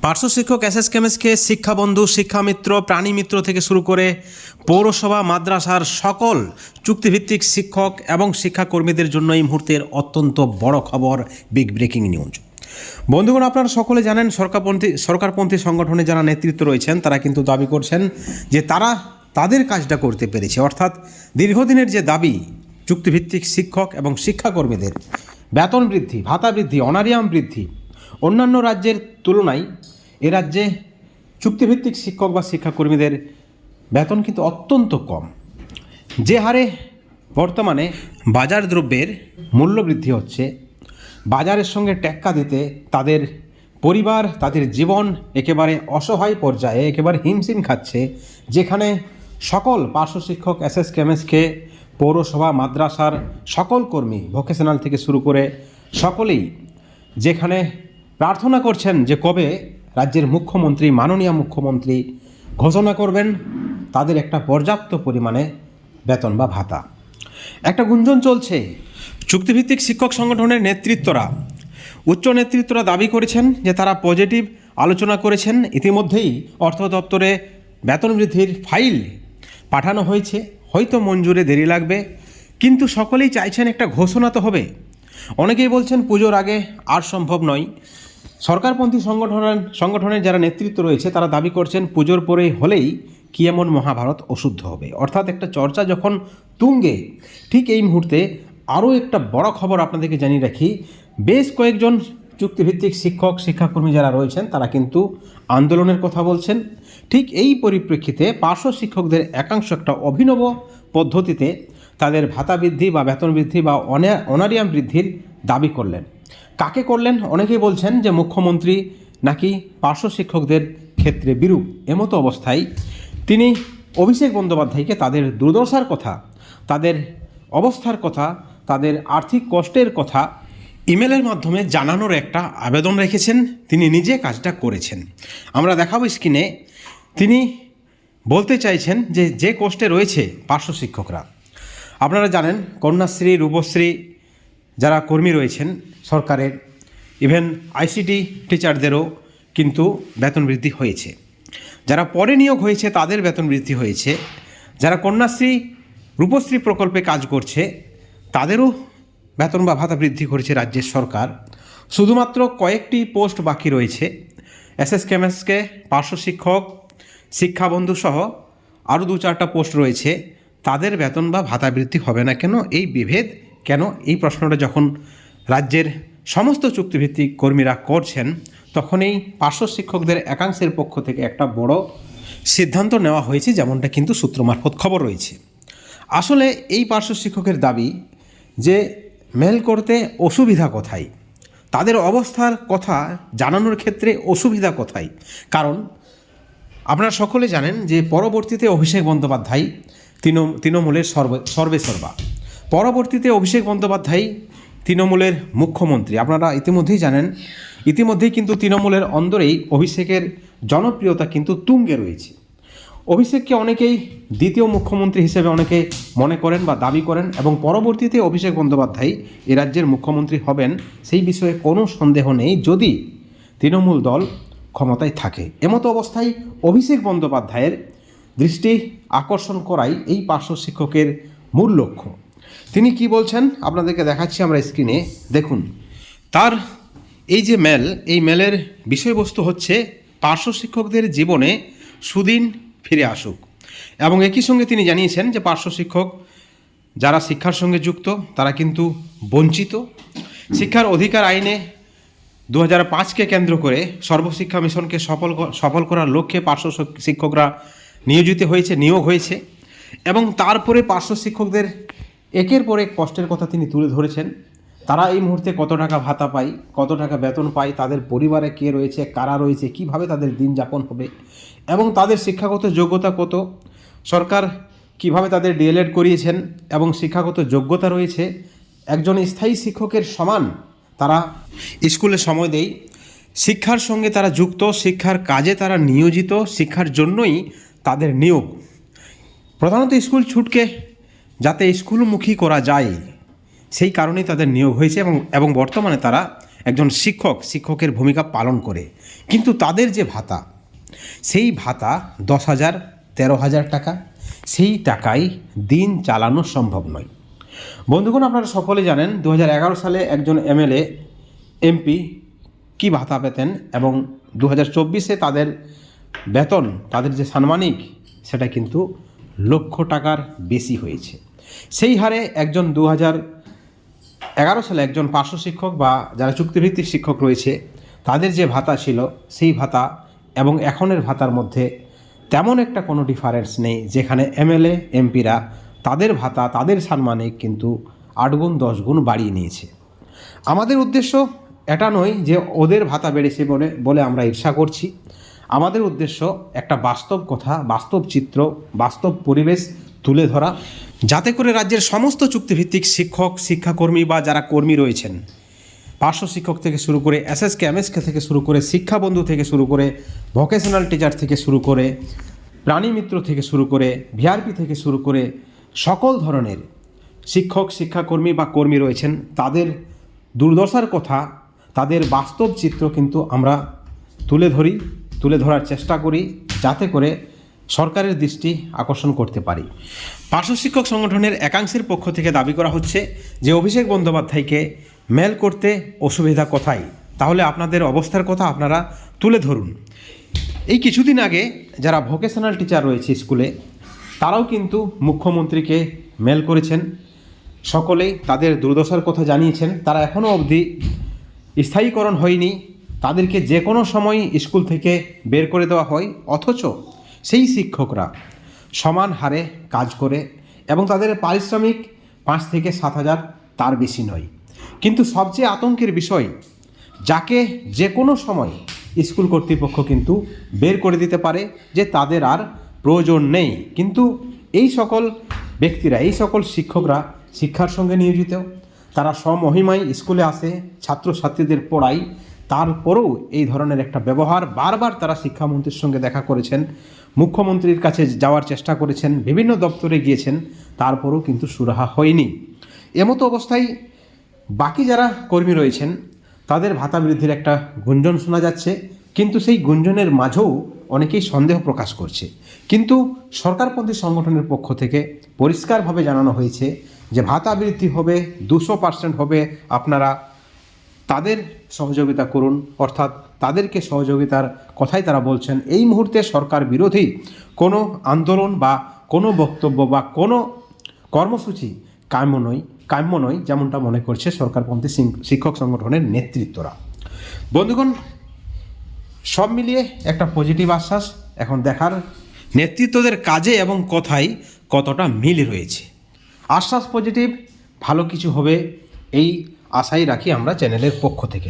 পার্শ্ব শিক্ষক এসএসকেএমএসকে শিক্ষাবন্ধু, শিক্ষামিত্র, প্রাণীমিত্র থেকে শুরু করে পৌরসভা, মাদ্রাসার সকল চুক্তিভিত্তিক শিক্ষক এবং শিক্ষাকর্মীদের জন্য এই মুহূর্তের অত্যন্ত বড় খবর, বিগ ব্রেকিং নিউজ। বন্ধুগণ, আপনারা সকলে জানেন সরকারপন্থী সংগঠনে যারা নেতৃত্ব রয়েছেন তারা কিন্তু দাবি করছেন যে তারা তাদের কাজটা করতে পেরেছে। অর্থাৎ দীর্ঘদিনের যে দাবি চুক্তিভিত্তিক শিক্ষক এবং শিক্ষাকর্মীদের বেতন বৃদ্ধি, ভাতা বৃদ্ধি, অনারিয়াম বৃদ্ধি, অন্যান্য রাজ্যের তুলনায় এ রাজ্যে চুক্তিভিত্তিক শিক্ষক বা শিক্ষাকর্মীদের বেতন কিন্তু অত্যন্ত কম। যে হারে বর্তমানে বাজার দ্রব্যের মূল্য বৃদ্ধি হচ্ছে, বাজারের সঙ্গে টেক্কা দিতে তাদের পরিবার, তাদের জীবন একেবারে অসহায় পর্যায়ে, একেবারে হিমশিম খাচ্ছে। যেখানে সকল পার্শ্ব শিক্ষক এসএসকেএমএসকে পৌরসভা, মাদ্রাসার সকল কর্মী, ভোকেশনাল থেকে শুরু করে সকলেই যেখানে প্রার্থনা করছেন যে কবে রাজ্যের মুখ্যমন্ত্রী, মাননীয় মুখ্যমন্ত্রী ঘোষণা করবেন তাদের একটা পর্যাপ্ত পরিমাণে বেতন বা ভাতা। একটা গুঞ্জন চলছে, চুক্তিভিত্তিক শিক্ষক সংগঠনের নেতৃত্বরা, উচ্চ নেতৃত্বরা দাবি করেছেন যে তারা পজিটিভ আলোচনা করেছেন। ইতিমধ্যেই অর্থ দপ্তরে বেতন বৃদ্ধির ফাইল পাঠানো হয়েছে, হয়তো মঞ্জুরে দেরি লাগবে, কিন্তু সকলেই চাইছেন একটা ঘোষণা তো হবে। অনেকেই বলছেন পুজোর আগে আর সম্ভব নয়। সরকারপন্থী সংগঠনের যারা নেতৃত্ব রয়েছে তারা দাবি করছেন পুজোর পরে হলেই কি এমন মহাভারত অশুদ্ধ হবে। অর্থাৎ একটা চর্চা যখন তুঙ্গে, ঠিক এই মুহূর্তে আরও একটা বড় খবর আপনাদেরকে জানিয়ে রাখি। বেশ কয়েকজন চুক্তিভিত্তিক শিক্ষক, শিক্ষাকর্মী যারা রয়েছেন তারা কিন্তু আন্দোলনের কথা বলছেন। ঠিক এই পরিপ্রেক্ষিতে পার্শ্ব শিক্ষকদের একাংশ একটা অভিনব পদ্ধতিতে তাদের ভাতা বৃদ্ধি বা বেতন বৃদ্ধি বা অনারিয়াম বৃদ্ধির দাবি করলেন। কাকে করলেন? অনেকেই বলছেন যে মুখ্যমন্ত্রী নাকি পার্শ্ব শিক্ষকদের ক্ষেত্রে বিরূপ। এমতো অবস্থায় তিনি অভিষেক বন্দ্যোপাধ্যায়কে তাদের দুর্দশার কথা, তাদের অবস্থার কথা, তাদের আর্থিক কষ্টের কথা ইমেলের মাধ্যমে জানানোর একটা আবেদন রেখেছেন। তিনি নিজে কাজটা করেছেন। আমরা দেখাবো স্ক্রিনে। তিনি বলতে চাইছেন যে কষ্টে রয়েছে পার্শ্ব শিক্ষকরা। আপনারা জানেন কন্যাশ্রী, রূপশ্রী যারা কর্মী রয়েছেন সরকারের, ইভেন আইসিটি টিচারদেরও কিন্তু বেতন বৃদ্ধি হয়েছে। যারা পরে নিয়োগ হয়েছে তাদের বেতন বৃদ্ধি হয়েছে। যারা কন্যাশ্রী, রূপশ্রী প্রকল্পে কাজ করছে তাদেরও বেতন বা ভাতা বৃদ্ধি করেছে রাজ্যের সরকার। শুধুমাত্র কয়েকটি পোস্ট বাকি রয়েছে। এসএসকেএমএসকে পার্শ্ব শিক্ষক, শিক্ষাবন্ধু সহ আরও 2-4টা পোস্ট রয়েছে, তাদের বেতন বা ভাতা বৃদ্ধি হবে না কেন? এই বিভেদ কেন? এই প্রশ্নটা যখন রাজ্যের সমস্ত চুক্তিভিত্তিক কর্মীরা করছেন তখন এই পার্শ্ব শিক্ষকদের একাংশের পক্ষ থেকে একটা বড় সিদ্ধান্ত নেওয়া হয়েছে, যেমনটা কিন্তু সূত্র মারফত খবর রয়েছে। আসলে এই পার্শ্ব শিক্ষকের দাবি যে মেল করতে অসুবিধা কোথায়, তাদের অবস্থার কথা জানানোর ক্ষেত্রে অসুবিধা কোথায়? কারণ আপনারা সকলে জানেন যে পরবর্তীতে অভিষেক বন্দ্যোপাধ্যায় তৃণমূলের সর্বেসর্বা। পরবর্তীতে অভিষেক বন্দ্যোপাধ্যায় তৃণমূলের মুখ্যমন্ত্রী। আপনারা ইতিমধ্যেই জানেন, ইতিমধ্যেই কিন্তু তৃণমূলের অন্দরেই অভিষেকের জনপ্রিয়তা কিন্তু তুঙ্গে রয়েছে। অভিষেককে অনেকেই দ্বিতীয় মুখ্যমন্ত্রী হিসেবে অনেকে মনে করেন বা দাবি করেন, এবং পরবর্তীতে অভিষেক বন্দ্যোপাধ্যায় এ রাজ্যের মুখ্যমন্ত্রী হবেন সেই বিষয়ে কোনো সন্দেহ নেই, যদি তৃণমূল দল ক্ষমতায় থাকে। এমতো অবস্থায় অভিষেক বন্দ্যোপাধ্যায়ের দৃষ্টি আকর্ষণ করাই এই পার্শ্ব শিক্ষকের মূল লক্ষ্য। তিনি কি বলছেন আপনাদেরকে দেখাচ্ছি আমরা স্ক্রিনে, দেখুন। তার এই যে মেল, এই মেলের বিষয়বস্তু হচ্ছে পার্শ্ব শিক্ষকদের জীবনে সুদিন ফিরে আসুক, এবং একই সঙ্গে তিনি জানিয়েছেন যে পার্শ্ব শিক্ষক যারা শিক্ষার সঙ্গে যুক্ত তারা কিন্তু বঞ্চিত। শিক্ষার অধিকার আইনে 2005কে কেন্দ্র করে সর্বশিক্ষা মিশনকে সফল করার লক্ষ্যে পার্শ্ব শিক্ষকরা নিয়োগ হয়েছে, এবং তারপরে পার্শ্ব শিক্ষকদের একের পর এক কষ্টের কথা তিনি তুলে ধরেছেন। তারা এই মুহূর্তে কত টাকা ভাতা পায়, কত টাকা বেতন পায়, তাদের পরিবারে কে রয়েছে, কারা রয়েছে, কিভাবে তাদের দিন যাপন হবে, এবং তাদের শিক্ষাগত যোগ্যতা কত, সরকার কিভাবে তাদের ডিএলএড করিয়েছেন, এবং শিক্ষাগত যোগ্যতা রয়েছে একজন স্থায়ী শিক্ষকের সমান। তারা স্কুলে সময় দেয়, শিক্ষার সঙ্গে তারা যুক্ত, শিক্ষার কাজে তারা নিয়োজিত, শিক্ষার জন্যই তাদের নিয়োগ। প্রধানত স্কুল ছুটকে যাতে স্কুলমুখী করা যায় সেই কারণেই তাদের নিয়োগ হয়েছে, এবং বর্তমানে তারা একজন শিক্ষকের ভূমিকা পালন করে, কিন্তু তাদের যে ভাতা, সেই ভাতা 10,000 13,000 টাকা, সেই টাকায় দিন চালানো সম্ভব নয়। বন্ধুগণ, আপনারা সকলে জানেন 2011 সালে একজন এমএলএ এমপি কি ভাতা পেতেন এবং 2024-এ তাদের বেতন, তাদের যে সাম্মানিক, সেটা কিন্তু লক্ষ টাকার বেশি হয়েছে। সেই হারে একজন 2011 সালে একজন পার্শ্ব শিক্ষক বা যারা চুক্তিভিত্তিক শিক্ষক রয়েছে, তাদের যে ভাতা ছিল সেই ভাতা এবং এখনের ভাতার মধ্যে তেমন একটা কোনো ডিফারেন্স নেই, যেখানে এমএলএ এমপিরা তাদের ভাতা, তাদের সাম্মানিক কিন্তু 8 গুণ 10 গুণ বাড়িয়ে নিয়েছে। আমাদের উদ্দেশ্য এটা নয় যে ওদের ভাতা বেড়েছে বলে আমরা ঈর্ষা করছি। আমাদের উদ্দেশ্য একটা বাস্তব কথা, বাস্তব চিত্র, বাস্তব পরিবেশ তুলে ধরা, যাতে করে রাজ্যের সমস্ত চুক্তিভিত্তিক শিক্ষক, শিক্ষাকর্মী বা যারা কর্মী রয়েছেন, পার্শ্ব শিক্ষক থেকে শুরু করে এসএসকে, এমএসকে থেকে শুরু করে শিক্ষাবন্ধু থেকে শুরু করে ভোকেশনাল টিচার থেকে শুরু করে প্রাণী মিত্র থেকে শুরু করে ভিআরপি থেকে শুরু করে সকল ধরনের শিক্ষক, শিক্ষাকর্মী বা কর্মী রয়েছেন, তাদের দুর্দশার কথা, তাদের বাস্তব চিত্র কিন্তু আমরা তুলে ধরার চেষ্টা করি, যাতে করে সরকারের দৃষ্টি আকর্ষণ করতে পারি। পার্শ্ব শিক্ষক সংগঠনের একাংশের পক্ষ থেকে দাবি করা হচ্ছে যে অভিষেক বন্দ্যোপাধ্যায়কে মেল করতে অসুবিধা কোথায়, তাহলে আপনাদের অবস্থার কথা আপনারা তুলে ধরুন। এই কিছুদিন আগে যারা ভোকেশনাল টিচার রয়েছে স্কুলে, তারাও কিন্তু মুখ্যমন্ত্রীকে মেল করেছেন, সকলেই তাদের দুর্দশার কথা জানিয়েছেন। তারা এখনও অবধি স্থায়ীকরণ হয়নি, তাদেরকে যে কোনো সময় স্কুল থেকে বের করে দেওয়া হয়, অথচ সেই শিক্ষকরা সমান হারে কাজ করে এবং তাদের পারিশ্রমিক 5 থেকে 7,000, তার বেশি নয়। কিন্তু সবচেয়ে আতঙ্কের বিষয়, যাকে যে কোনো সময় স্কুল কর্তৃপক্ষ কিন্তু বের করে দিতে পারে, যে তাদের আর প্রয়োজন নেই। কিন্তু এই সকল ব্যক্তিরা, এই সকল শিক্ষকরা শিক্ষার সঙ্গে নিয়োজিত, তারা স্বমহিমায় স্কুলে আসে, ছাত্রছাত্রীদের পড়ায়, তারপরেও এই ধরনের একটা ব্যবহার। বারবার তারা শিক্ষামন্ত্রীর সঙ্গে দেখা করেছেন, মুখ্যমন্ত্রীর কাছে যাওয়ার চেষ্টা করেছেন, বিভিন্ন দপ্তরে গিয়েছেন, তারপরেও কিন্তু সুরাহা হয়নি। এমতো অবস্থায় বাকি যারা কর্মী রয়েছেন, তাদের ভাতা বৃদ্ধির একটা গুঞ্জন শোনা যাচ্ছে, কিন্তু সেই গুঞ্জনের মাঝেও অনেকেই সন্দেহ প্রকাশ করছে। কিন্তু সরকারপন্থী সংগঠনের পক্ষ থেকে পরিষ্কারভাবে জানানো হয়েছে যে ভাতা বৃদ্ধি হবে, 200% হবে, আপনারা তাদের সহযোগিতা করুন, অর্থাৎ তাদেরকে সহযোগিতার কথাই তারা বলছেন। এই মুহূর্তে সরকার বিরোধী কোনো আন্দোলন বা কোনো বক্তব্য বা কোনো কর্মসূচি কাম্য নয়, যেমনটা মনে করছে সরকারপন্থী শিক্ষক সংগঠনের নেতৃত্বরা। বন্ধুগণ, সব মিলিয়ে একটা পজিটিভ আশ্বাস। এখন দেখার নেতৃত্বদের কাজে এবং কথায় কতটা মিল রয়েছে। আশ্বাস পজিটিভ, ভালো কিছু হবে এই আশাই রাখি আমরা চ্যানেলের পক্ষ থেকে।